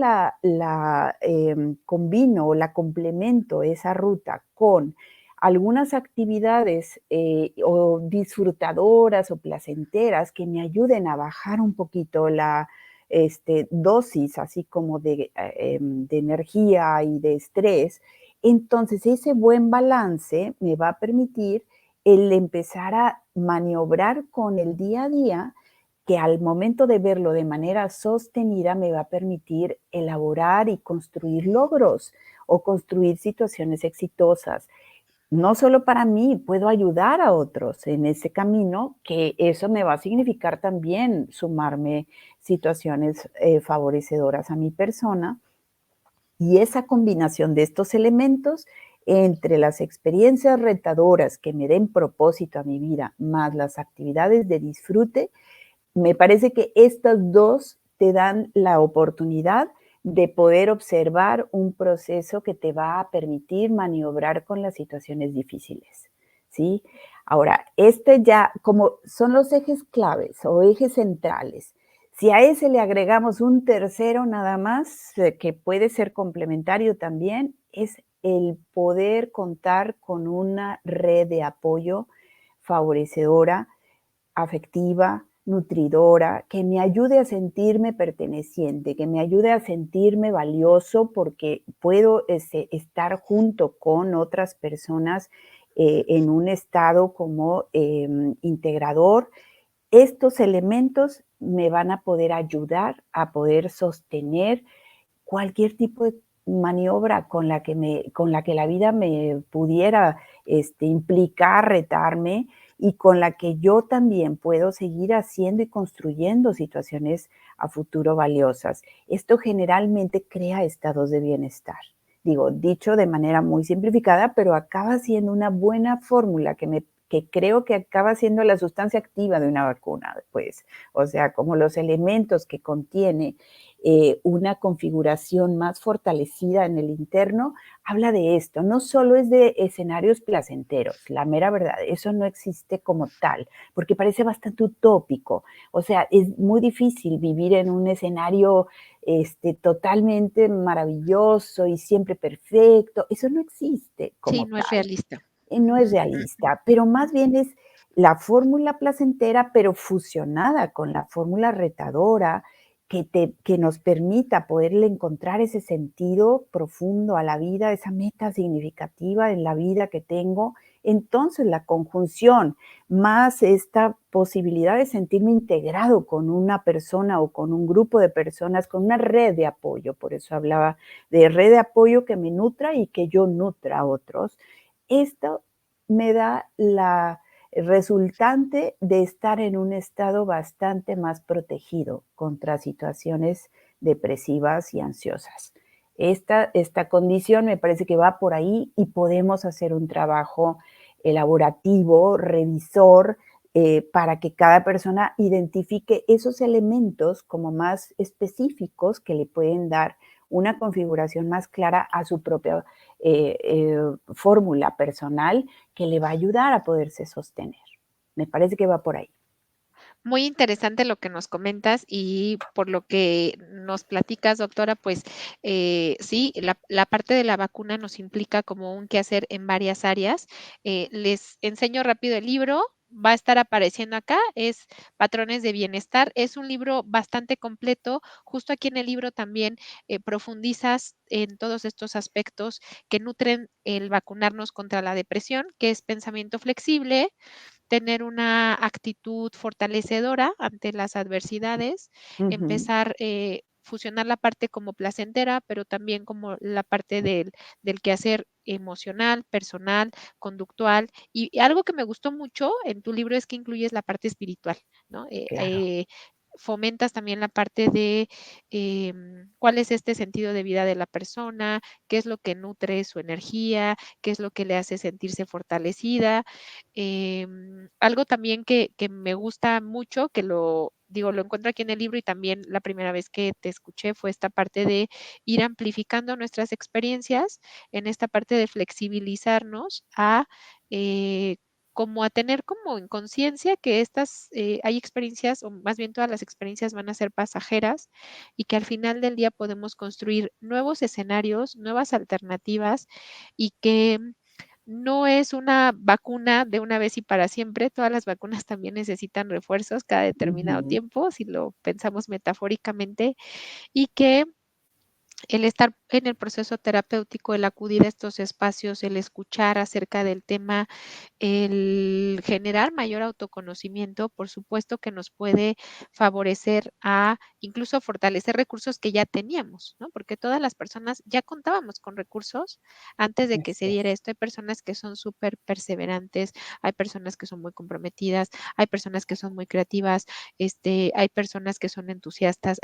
combino o la complemento esa ruta con algunas actividades o disfrutadoras o placenteras que me ayuden a bajar un poquito la dosis, así como de energía y de estrés, entonces ese buen balance me va a permitir el empezar a maniobrar con el día a día, que al momento de verlo de manera sostenida me va a permitir elaborar y construir logros o construir situaciones exitosas. No solo para mí, puedo ayudar a otros en ese camino, que eso me va a significar también sumarme situaciones favorecedoras a mi persona. Y esa combinación de estos elementos entre las experiencias retadoras que me den propósito a mi vida, más las actividades de disfrute, me parece que estas dos te dan la oportunidad de poder observar un proceso que te va a permitir maniobrar con las situaciones difíciles, ¿sí? Ahora, ya, como son los ejes claves o ejes centrales, si a ese le agregamos un tercero nada más, que puede ser complementario también, es el poder contar con una red de apoyo favorecedora, afectiva, nutridora, que me ayude a sentirme perteneciente, que me ayude a sentirme valioso porque puedo estar junto con otras personas en un estado como integrador. Estos elementos me van a poder ayudar a poder sostener cualquier tipo de maniobra con la que la vida me pudiera implicar, retarme, y con la que yo también puedo seguir haciendo y construyendo situaciones a futuro valiosas. Esto generalmente crea estados de bienestar. Digo, dicho de manera muy simplificada, pero acaba siendo una buena fórmula que creo que acaba siendo la sustancia activa de una vacuna, pues. O sea, como los elementos que contiene una configuración más fortalecida en el interno, habla de esto. No solo es de escenarios placenteros, la mera verdad, eso no existe como tal, porque parece bastante utópico. O sea, es muy difícil vivir en un escenario totalmente maravilloso y siempre perfecto. Eso no existe Sí, como no es tal. realista. No es realista, pero más bien es la fórmula placentera, pero fusionada con la fórmula retadora que nos permita poderle encontrar ese sentido profundo a la vida, esa meta significativa en la vida que tengo. Entonces, la conjunción más esta posibilidad de sentirme integrado con una persona o con un grupo de personas, con una red de apoyo, por eso hablaba de red de apoyo que me nutra y que yo nutra a otros. Esto me da la resultante de estar en un estado bastante más protegido contra situaciones depresivas y ansiosas. Esta condición me parece que va por ahí y podemos hacer un trabajo elaborativo, revisor, para que cada persona identifique esos elementos como más específicos que le pueden dar una configuración más clara a su propia fórmula personal que le va a ayudar a poderse sostener. Me parece que va por ahí. Muy interesante lo que nos comentas y por lo que nos platicas, doctora, pues sí, la parte de la vacuna nos implica como un quehacer en varias áreas. Les enseño rápido el libro. Va a estar apareciendo acá, es Patrones de Bienestar. Es un libro bastante completo. Justo aquí en el libro también profundizas en todos estos aspectos que nutren el vacunarnos contra la depresión, que es pensamiento flexible, tener una actitud fortalecedora ante las adversidades, Ujú, empezar, fusionar la parte como placentera, pero también como la parte del quehacer emocional, personal, conductual. Y algo que me gustó mucho en tu libro es que incluyes la parte espiritual, ¿no? claro. Fomentas también la parte de cuál es este sentido de vida de la persona, qué es lo que nutre su energía, qué es lo que le hace sentirse fortalecida. Algo también que me gusta mucho, que lo digo, lo encuentro aquí en el libro y también la primera vez que te escuché fue esta parte de ir amplificando nuestras experiencias, en esta parte de flexibilizarnos a, eh, como a tener como en conciencia que estas, hay experiencias, o más bien todas las experiencias van a ser pasajeras y que al final del día podemos construir nuevos escenarios, nuevas alternativas y que no es una vacuna de una vez y para siempre. Todas las vacunas también necesitan refuerzos cada determinado Ujú, tiempo, si lo pensamos metafóricamente, y que el estar en el proceso terapéutico, el acudir a estos espacios, el escuchar acerca del tema, el generar mayor autoconocimiento, por supuesto que nos puede favorecer a incluso fortalecer recursos que ya teníamos, ¿no? Porque todas las personas ya contábamos con recursos antes de que se así es. diera esto. Hay personas que son súper perseverantes, hay personas que son muy comprometidas, hay personas que son muy creativas, hay personas que son entusiastas,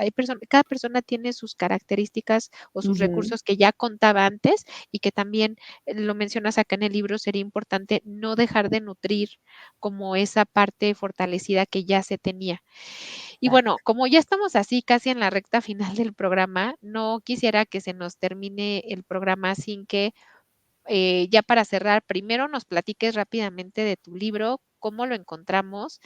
cada persona tiene sus características o sus Ujú, recursos que ya contaba antes y que también lo mencionas acá en el libro, sería importante no dejar de nutrir como esa parte fortalecida que ya se tenía. Y bueno, exacto. como ya estamos así casi en la recta final del programa, no quisiera que se nos termine el programa sin que ya para cerrar, primero nos platiques rápidamente de tu libro, cómo lo encontramos,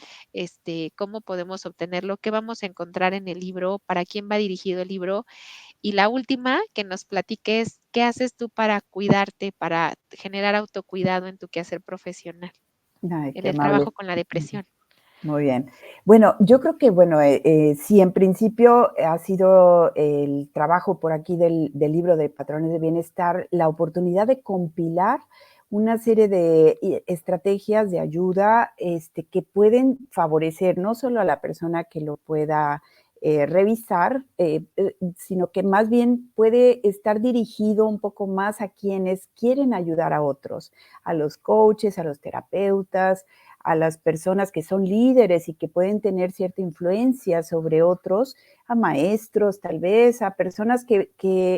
cómo podemos obtenerlo, qué vamos a encontrar en el libro, para quién va dirigido el libro. Y la última, que nos platiques qué haces tú para cuidarte, para generar autocuidado en tu quehacer profesional, Ay, en qué el amable. trabajo con la Ujú. depresión. Muy bien. Bueno, yo creo que, bueno, sí, en principio ha sido el trabajo por aquí del libro de Patrones de Bienestar, la oportunidad de compilar una serie de estrategias de ayuda que pueden favorecer no solo a la persona que lo pueda revisar, sino que más bien puede estar dirigido un poco más a quienes quieren ayudar a otros, a los coaches, a los terapeutas, a las personas que son líderes y que pueden tener cierta influencia sobre otros, a maestros tal vez, a personas que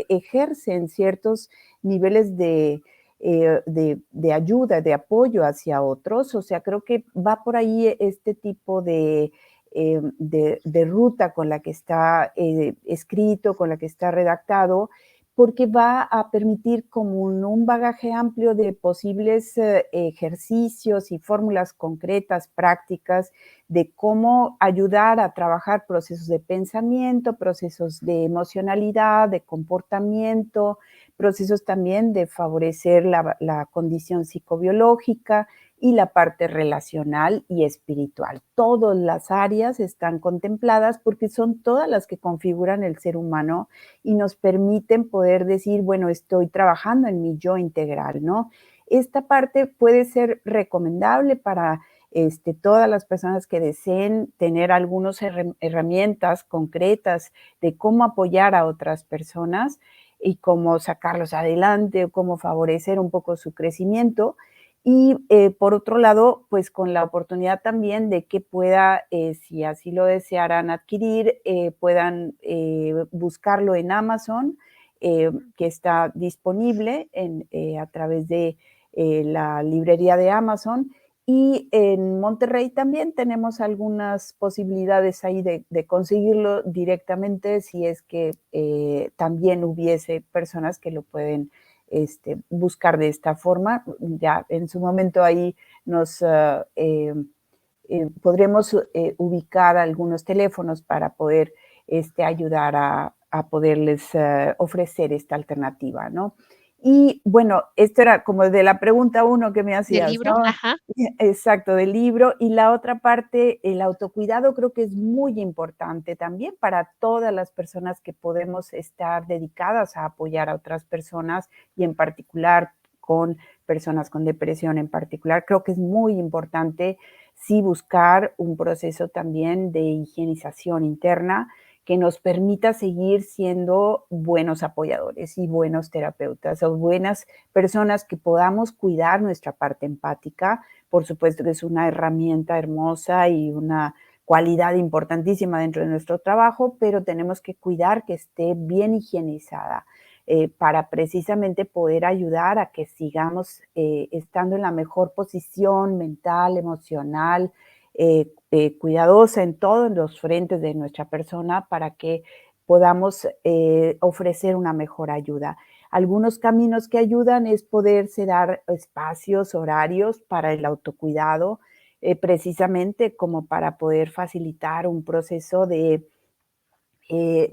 ejercen ciertos niveles de ayuda, de apoyo hacia otros. O sea, creo que va por ahí este tipo de ruta con la que está escrito, con la que está redactado, porque va a permitir como un bagaje amplio de posibles ejercicios y fórmulas concretas, prácticas, de cómo ayudar a trabajar procesos de pensamiento, procesos de emocionalidad, de comportamiento, procesos también de favorecer la condición psicobiológica. y la parte relacional y espiritual. Todas las áreas están contempladas porque son todas las que configuran el ser humano y nos permiten poder decir, bueno, estoy trabajando en mi yo integral, ¿no? Esta parte puede ser recomendable para todas las personas que deseen tener algunas herramientas concretas de cómo apoyar a otras personas y cómo sacarlos adelante o cómo favorecer un poco su crecimiento. Y por otro lado, pues con la oportunidad también de que pueda, si así lo desearan adquirir, puedan buscarlo en Amazon, que está disponible a través de la librería de Amazon. Y en Monterrey también tenemos algunas posibilidades ahí de conseguirlo directamente si es que también hubiese personas que lo pueden buscar de esta forma. Ya en su momento ahí nos podremos ubicar algunos teléfonos para poder ayudar a poderles ofrecer esta alternativa, ¿no? Y bueno, esto era como de la pregunta uno que me ¿Del hacías, libro? ¿no? Ajá. Exacto, del libro. Y la otra parte, el autocuidado, creo que es muy importante también para todas las personas que podemos estar dedicadas a apoyar a otras personas y en particular con personas con depresión en particular. Creo que es muy importante sí buscar un proceso también de higienización interna que nos permita seguir siendo buenos apoyadores y buenos terapeutas o buenas personas que podamos cuidar nuestra parte empática. Por supuesto que es una herramienta hermosa y una cualidad importantísima dentro de nuestro trabajo, pero tenemos que cuidar que esté bien higienizada para precisamente poder ayudar a que sigamos estando en la mejor posición mental, emocional, cuidadosa en todos los frentes de nuestra persona para que podamos ofrecer una mejor ayuda. Algunos caminos que ayudan es poderse dar espacios, horarios para el autocuidado, precisamente como para poder facilitar un proceso de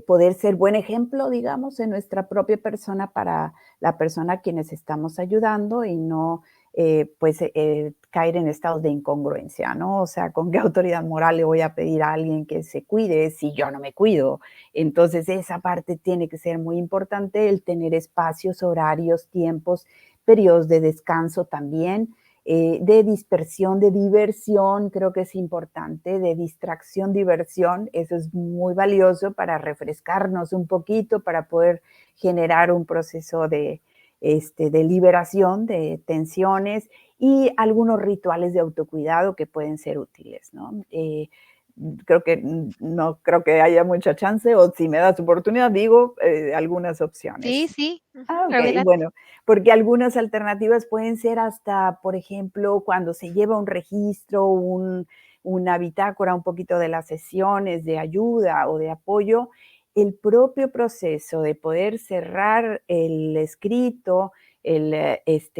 poder ser buen ejemplo, digamos, en nuestra propia persona para la persona a quienes estamos ayudando y no, pues, caer en estados de incongruencia, ¿no? O sea, ¿con qué autoridad moral le voy a pedir a alguien que se cuide si yo no me cuido? Entonces, esa parte tiene que ser muy importante, el tener espacios, horarios, tiempos, periodos de descanso también, de dispersión, de diversión, creo que es importante, de distracción, diversión, eso es muy valioso para refrescarnos un poquito, para poder generar un proceso de liberación de tensiones y algunos rituales de autocuidado que pueden ser útiles, ¿no? Creo que no creo que haya mucha chance, o si me das oportunidad, digo algunas Sí, opciones. sí. Ujú. Ah, okey, Adelante. bueno, porque algunas alternativas pueden ser hasta, por ejemplo, cuando se lleva un registro, una bitácora, un poquito de las sesiones de ayuda o de apoyo, el propio proceso de poder cerrar el escrito,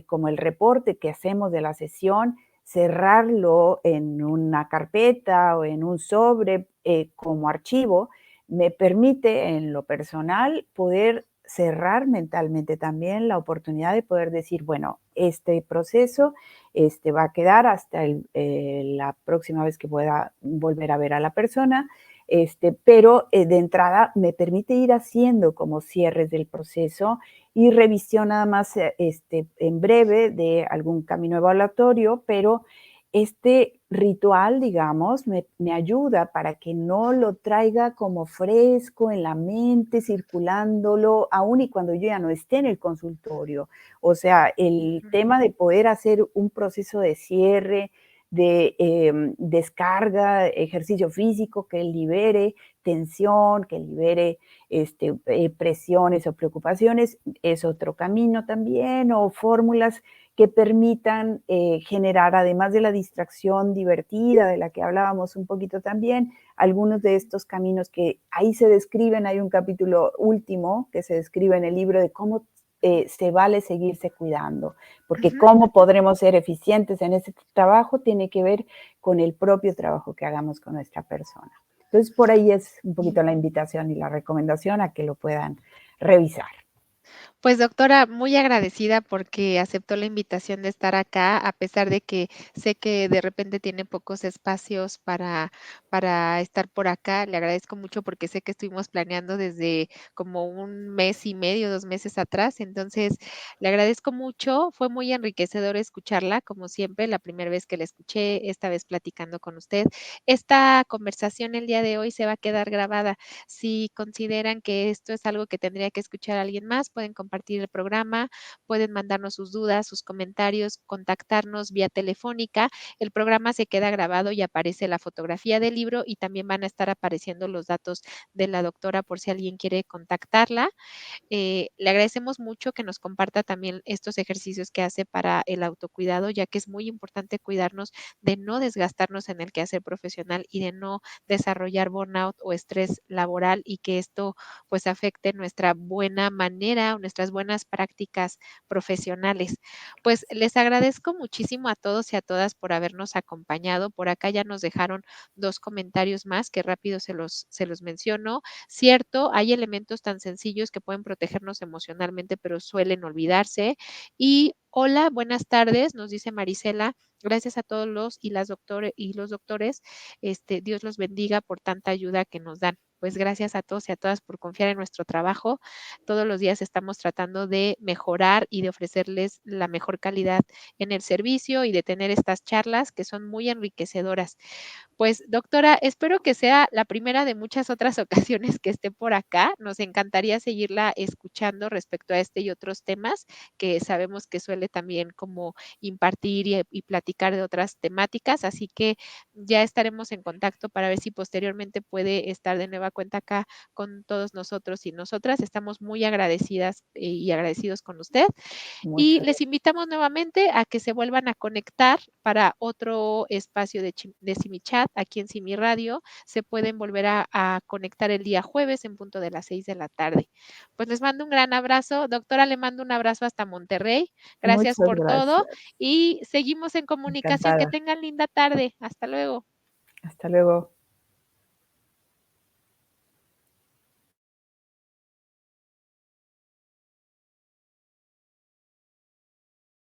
como el reporte que hacemos de la sesión, cerrarlo en una carpeta o en un sobre, como archivo, me permite en lo personal poder cerrar mentalmente también la oportunidad de poder decir, bueno, este proceso va a quedar hasta la próxima vez que pueda volver a ver a la persona, pero de entrada me permite ir haciendo como cierres del proceso y revisión nada más en breve de algún camino evaluatorio, pero este ritual, digamos, me ayuda para que no lo traiga como fresco en la mente, circulándolo, aun y cuando yo ya no esté en el consultorio. O sea, el tema de poder hacer un proceso de cierre, de descarga, ejercicio físico que libere tensión, que libere presiones o preocupaciones, es otro camino también, o fórmulas que permitan generar, además de la distracción divertida de la que hablábamos un poquito también, algunos de estos caminos que ahí se describen, hay un capítulo último que se describe en el libro de cómo se vale seguirse cuidando, porque Ujú. cómo podremos ser eficientes en ese trabajo tiene que ver con el propio trabajo que hagamos con nuestra persona. Entonces, por ahí es un Sí. poquito la invitación y la recomendación a que lo puedan revisar. Pues, doctora, muy agradecida porque aceptó la invitación de estar acá, a pesar de que sé que de repente tiene pocos espacios para estar por acá. Le agradezco mucho porque sé que estuvimos planeando desde como 1 mes y medio, 2 meses atrás. Entonces, le agradezco mucho. Fue muy enriquecedor escucharla, como siempre, la primera vez que la escuché, esta vez platicando con usted. Esta conversación el día de hoy se va a quedar grabada. Si consideran que esto es algo que tendría que escuchar alguien más, pueden compartir el programa, pueden mandarnos sus dudas, sus comentarios, contactarnos vía telefónica. El programa se queda grabado y aparece la fotografía del libro y también van a estar apareciendo los datos de la doctora por si alguien quiere contactarla. Le agradecemos mucho que nos comparta también estos ejercicios que hace para el autocuidado, ya que es muy importante cuidarnos de no desgastarnos en el quehacer profesional y de no desarrollar burnout o estrés laboral y que esto pues afecte nuestra buena manera o nuestras buenas prácticas profesionales. Pues les agradezco muchísimo a todos y a todas por habernos acompañado. Por acá ya nos dejaron 2 comentarios más que rápido se los menciono. Cierto, hay elementos tan sencillos que pueden protegernos emocionalmente, pero suelen olvidarse. Y hola, buenas tardes, nos dice Marisela. Gracias a todos los y las doctores y los doctores. Dios los bendiga por tanta ayuda que nos dan. Pues gracias a todos y a todas por confiar en nuestro trabajo. Todos los días estamos tratando de mejorar y de ofrecerles la mejor calidad en el servicio y de tener estas charlas que son muy enriquecedoras. Pues, doctora, espero que sea la primera de muchas otras ocasiones que esté por acá. Nos encantaría seguirla escuchando respecto a este y otros temas que sabemos que suele también como impartir y platicar de otras temáticas. Así que ya estaremos en contacto para ver si posteriormente puede estar de nueva cuenta acá con todos nosotros y nosotras. Estamos muy agradecidas y agradecidos con usted. Y Muchas les invitamos nuevamente a que se vuelvan a conectar para otro espacio de Simichat aquí en Simi Radio. Se pueden volver a conectar el día jueves en punto de las 6 de la tarde. Pues les mando un gran abrazo. Doctora, le mando un abrazo hasta Monterrey. Gracias muchas por todo gracias. y seguimos en comunicación. Que Encantada. tengan linda tarde. Hasta luego. Hasta luego.